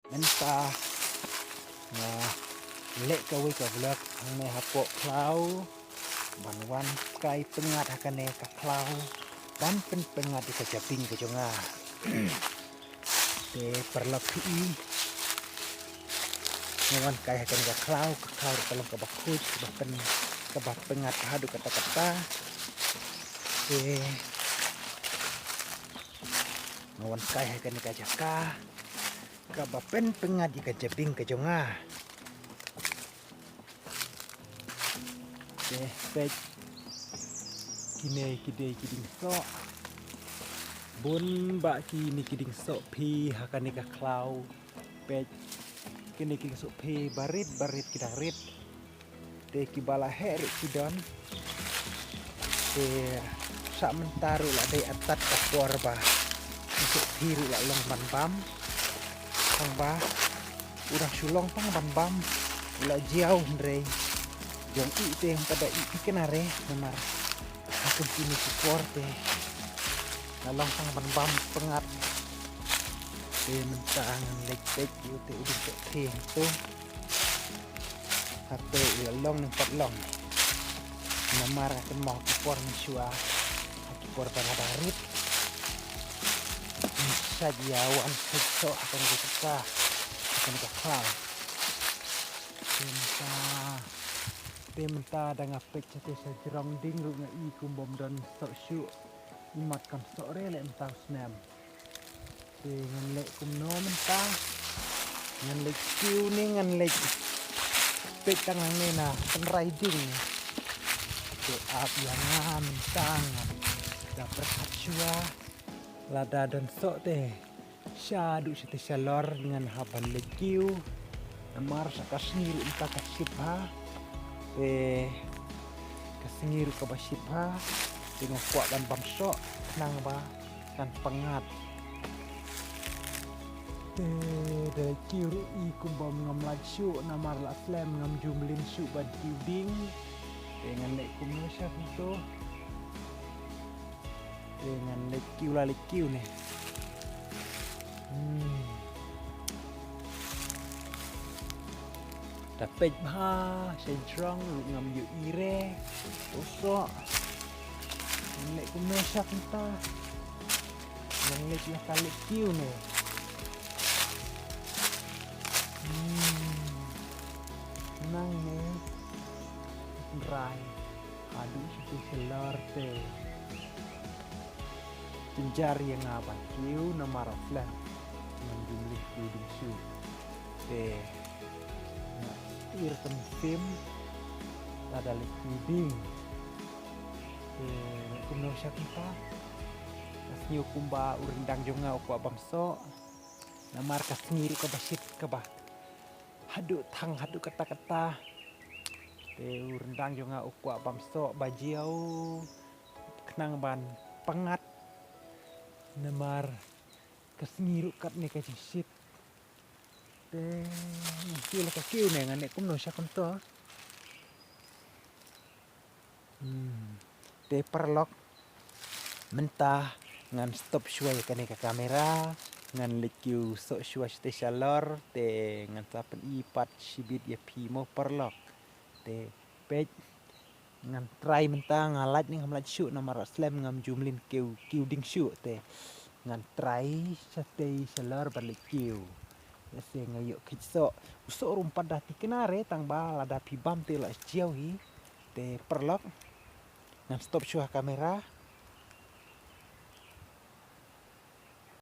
mentah na lek kawe ka vlog ne hapo klau banwan kai pengat hakane ka klau dan pengat di kajaping ke jonga te perlok pi ngawan kai hakane ka klau kalau ka bakut ka pengat hadu kata-kata te ngawan kai hakane ka jaka ka pengat di kajaping ke jonga pek kine kiding so bun ba kini kiding so pi hakani ka klau pek kini kiding so pi barit kidarit te kibala her kidon te sak mentaru la dei atat ka korba untuk hiru la long ban bam pang ba urang sulong pang ban bam la jauh ndrei jong i te pada i kenare memar aku kini suporte lalong pang ban bam pengat te mentang lek yu te udin te tu hate lalong nempat long memar akan mau kupor misua kupor pada barit sajiawan seso akan kita akan kekal Tementa dengan pek cete sejerang ding rung i kumbom dan sok syu imat kam sok rele mentau snam dengan lek kumno menta ngan lek kiu ni ngan lek pek tangang nena pen riding te ap yangan tangan dapat hatsua lada dan sok te syadu cete salor dengan haban lek kiu amar sakasnir entah kasipha kasingir ka basipha dengan kuat dan bamso nang ba kan pengat de kiru i kumbom ngam lachu namar la slam ngam jumlin syu bad kiuding dengan lek kumnosha itu dengan lek kiu nih dapat bah sentrong ngam yu ire usok lek kumnosha kita yang lek la kali kiu nih nang ne rai adu situ selar te jenjar yang apa kiu namara flan menjumlah kiu su te ir film ada lekiding kuno syakita kasnyo kumba urindang jonga ko bangso namar kasngiru ka basit ka ba hadu kata-kata urindang jonga ko bangso bajiau kenang ban pengat namar kasngiru kat ne ka sit te kila ka kiu ne ngane kumno syakonto te perlok mentah ngan stop syuai kane ka kamera ngan lekiu sok syuai te shalor te ngan sapen ipat sibit ya pimo perlok te pej ngan try mentah ngalat ning hamlat syu namar slam ngam jumlin kiu ding syu te ngan try sate shalor balekiu Ese ngayo kitso usok rumpat dati kenare tang bala da pibam te la jauhi te perlok ngan stop syuah kamera